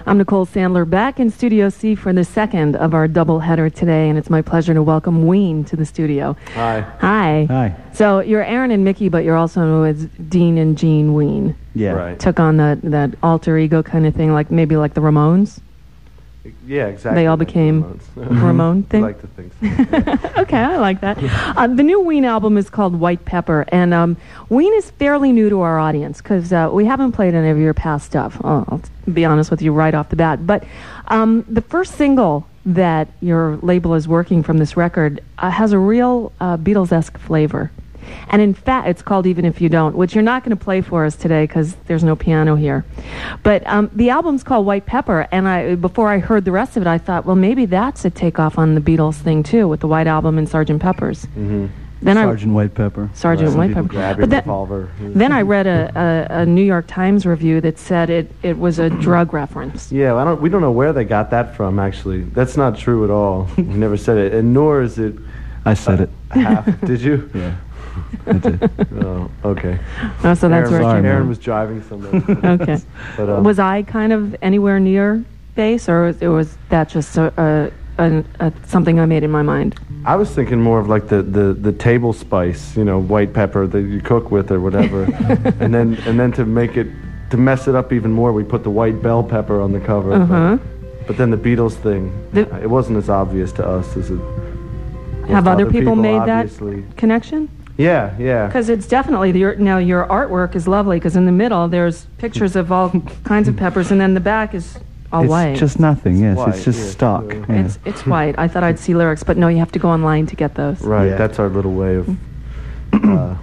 I'm Nicole Sandler, back in Studio C for the second of our double header today, and it's my pleasure to welcome Ween to the studio. Hi. Hi. Hi. So you're Aaron and Mickey, but you're also known as Dean and Jean Ween. Yeah. Right. Took on that alter ego kind of thing, like maybe like the Ramones. Yeah, exactly. They all like became the Ramones. Ramon I thing. like to think so. Okay, I like that. The new Ween album is called White Pepper, and Ween is fairly new to our audience because we haven't played any of your past stuff. I'll be honest with you right off the bat. But the first single that your label is working from this record has a real Beatles-esque flavor. And in fact, it's called Even If You Don't, which you're not going to play for us today because there's no piano here. But the album's called White Pepper, and before I heard the rest of it, I thought, well, maybe that's a takeoff on the Beatles thing, too, with the White Album and Sgt. Pepper's. Mm-hmm. Then Sergeant White Pepper. Sergeant White Pepper. Grab But your revolver. then I read a New York Times review that said it was a drug reference. Yeah, we don't know where they got that from, actually. That's not true at all. We never said it. And nor is it... I said it. Half. Did you? Yeah. I did. Oh, okay. Oh, so that's where it came Aaron from. was driving somewhere. Okay. But, was I kind of anywhere near bass, or was that just something I made in my mind? I was thinking more of like the table spice, white pepper that you cook with or whatever. and then to mess it up even more, we put the white bell pepper on the cover. Uh-huh. But then the Beatles thing, it wasn't as obvious to us as it was Have to other people made obviously. that connection? Yeah, yeah. Because it's definitely, your artwork is lovely, because in the middle there's pictures of all kinds of peppers, and then the back is all white. It's just nothing, yes. White, it's just yeah, stock. sure. Yeah. It's white. I thought I'd see lyrics, but no, you have to go online to get those. Right, Yeah. that's our little way of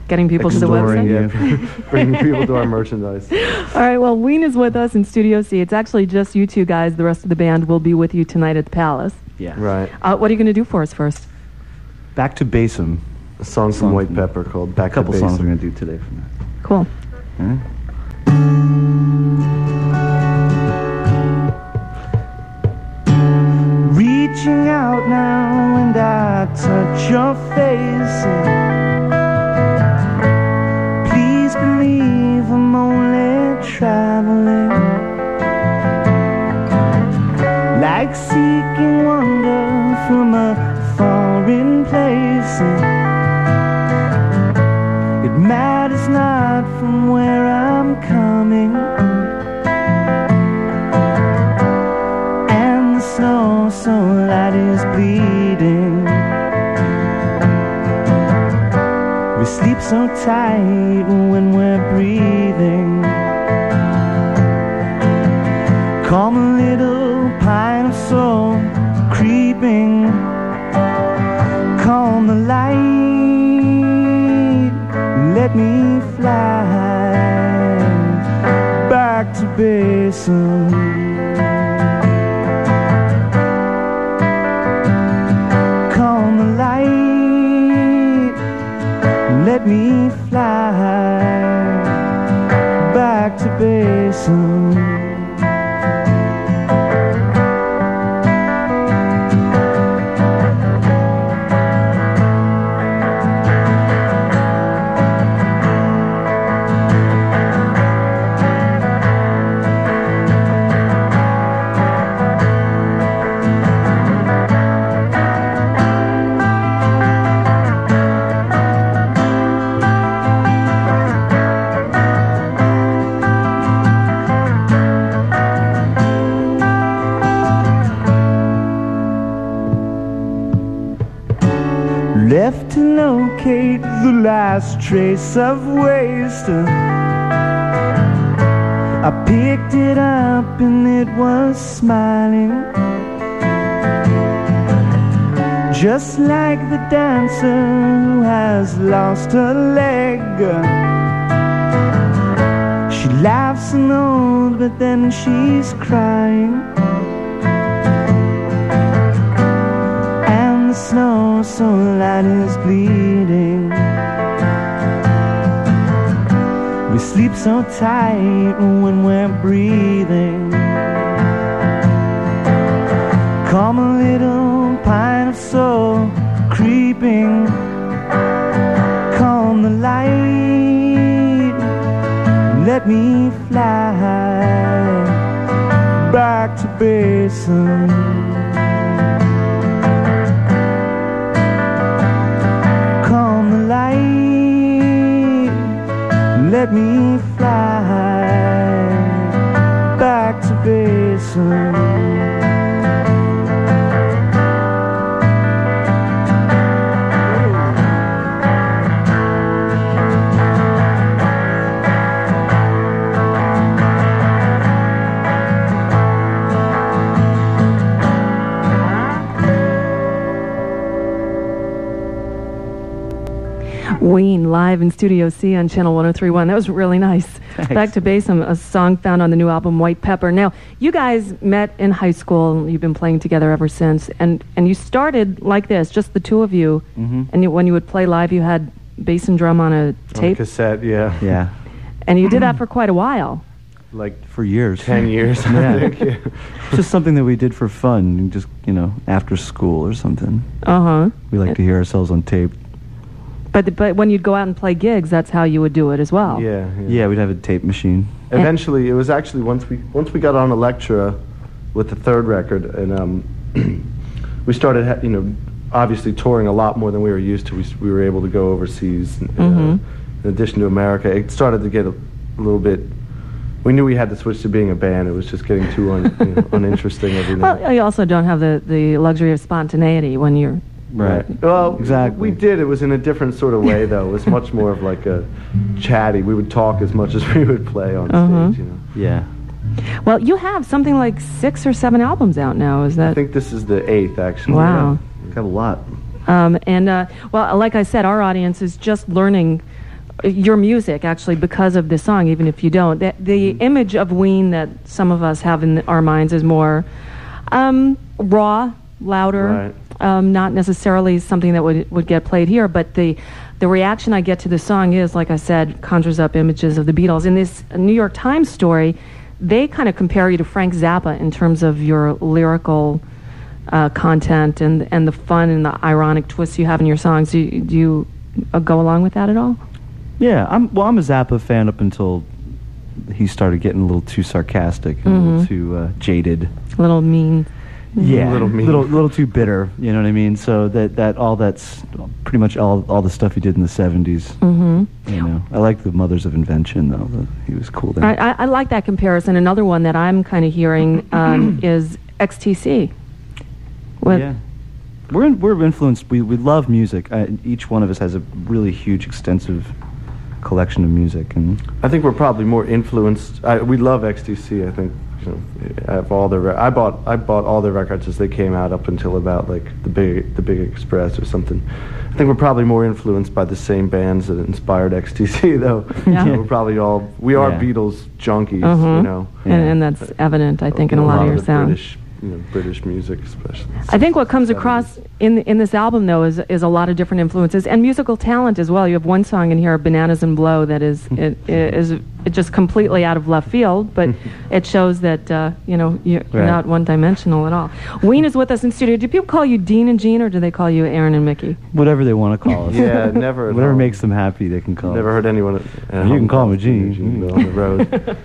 Getting people to the Exploring, website. yeah, bringing people to our merchandise. All right, well, Ween is with us in Studio C. It's actually just you two guys. The rest of the band will be with you tonight at the Palace. Yeah. Right. What are you going to do for us first? Back to Basom. A song from White Pepper called Back A couple to songs Basom. we're going to do today from that. Cool. All right. Reaching out now and I touch your face. Please believe I'm only traveling, like seeking wonder from a foreign place. It matters not from where I'm coming, and the snow so light is bleeding. We sleep so tight when we're breathing. Calm a little pine of soul creeping. Calm the light, let me fly back to Basom. Calm the light, let me fly back to Basom. Left to locate the last trace of waste. I picked it up and it was smiling, just like the dancer who has lost her leg. She laughs and old, but then she's crying. Snow so light is bleeding. We sleep so tight when we're breathing. Calm a little pine of soul creeping. Calm the light, let me fly back to Basom. Calm the light, let me fly back to Basom. Ween live in Studio C on Channel 103.1. That was really nice. Thanks. Back to Basom, a song found on the new album White Pepper. Now, you guys met in high school. You've been playing together ever since. And you started like this, just the two of you. Mm-hmm. And when you would play live, you had bass and drum on a tape. On cassette, yeah. Yeah. And you did that for quite a while. Like For years. 10 years, Yeah. I think. Yeah. It's just something that we did for fun, just, after school or something. Uh-huh. We like to hear ourselves on tape. But when you'd go out and play gigs, that's how you would do it as well. Yeah. Yeah, we'd have a tape machine. Eventually, it was actually once we got on Electra with the third record, and we started, obviously touring a lot more than we were used to. We were able to go overseas. In addition to America, it started to get a little bit. We knew we had to switch to being a band. It was just getting too uninteresting every night. Well, you also don't have the luxury of spontaneity when you're... Right. Well, Exactly. we did. It was in a different sort of way, though. It was much more of like a chatty. We would talk as much as we would play on stage, Yeah. Well, you have something like 6 or 7 albums out now, is that... I think this is the 8th, actually. Wow. Got a lot. Well, like I said, our audience is just learning your music, actually, because of this song, even if you don't. The image of Ween that some of us have in our minds is more raw, louder, Right. Not necessarily something that would get played here, but the reaction I get to the song is, like I said, conjures up images of the Beatles. In this New York Times story, they kind of compare you to Frank Zappa in terms of your lyrical content and the fun and the ironic twists you have in your songs. Do you go along with that at all? Yeah, I'm a Zappa fan up until he started getting a little too sarcastic and a little too jaded. A little mean. Yeah, A little mean. little too bitter. You know what I mean? So that's pretty much all the stuff he did in the '70s. I like the Mothers of Invention though. He was cool then. I like that comparison. Another one that I'm kind of hearing is XTC. Yeah, we're influenced. We love music. Each one of us has a really huge, extensive collection of music, and I think we're probably more influenced. We love XTC. I think I have all their. I bought all their records as they came out up until about like the Big Express or something. I think we're probably more influenced by the same bands that inspired XTC, though. Yeah. We're probably all Beatles junkies, And that's evident, I think, in a lot of your the sound. British music, especially. I think what comes 70s. across in this album, though, is a lot of different influences and musical talent as well. You have one song in here, "Bananas and Blow," that is just completely out of left field, but it shows that you're not one-dimensional at all. Ween is with us in studio. Do people call you Dean and Gene, or do they call you Aaron and Mickey? whatever they want to call us. Yeah, never. Whatever no. makes them happy, they can call. Never heard anyone. You can call me Gene. On the road.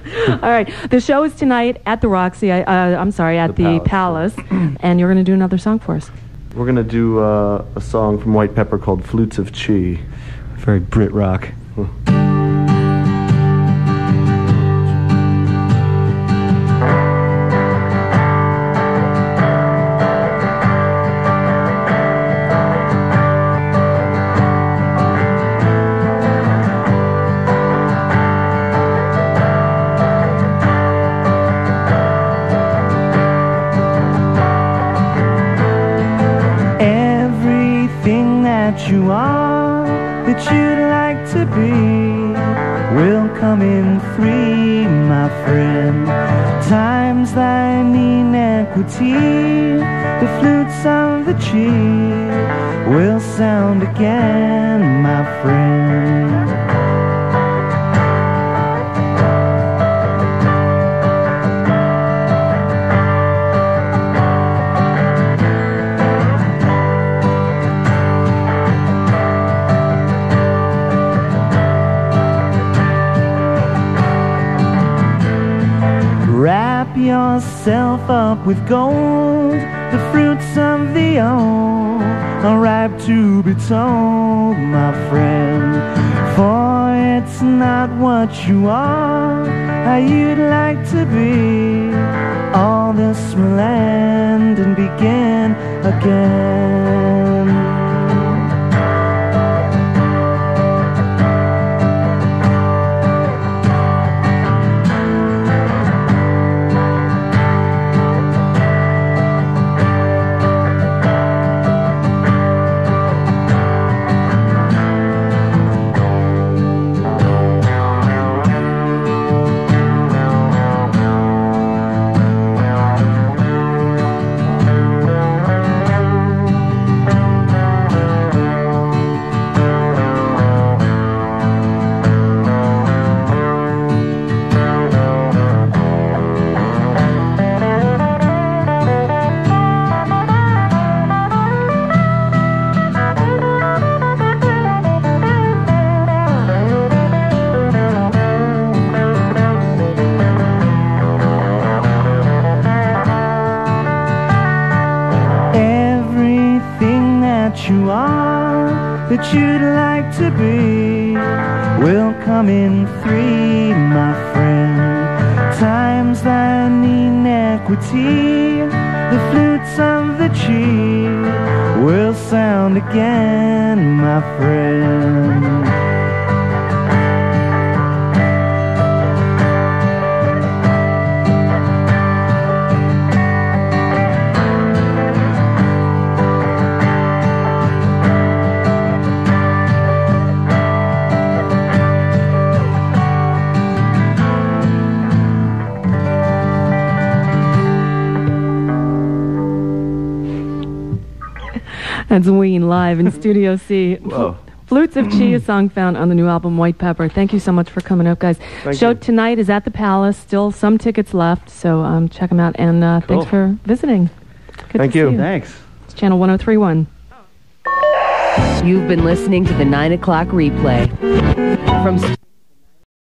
All right, the show is tonight at the Roxy. I'm sorry, at the Palace, and you're going to do another song for us. We're gonna do a song from White Pepper called "Flutes of Chi." Very Brit rock. Everything that you are, that you'd like to be, will come in free, my friend. Times thine inequity, the flutes of the chi will sound again, my friend. Right wrap yourself up with gold. The fruits of the old are ripe to be told, my friend. For it's not what you are, how you'd like to be. All this will end and begin again. You are, that you'd like to be, will come in three, my friend. Times thine inequity, the flutes of the cheek will sound again, my friend. That's Ween live in Studio C. Whoa. Flutes of Chi, a song found on the new album White Pepper. Thank you so much for coming up, guys. Show tonight is at the Palace. Still some tickets left, so check them out. And thanks for visiting. Good Thank to you. see you. Thanks. It's Channel 103.1. You've been listening to the 9 o'clock replay from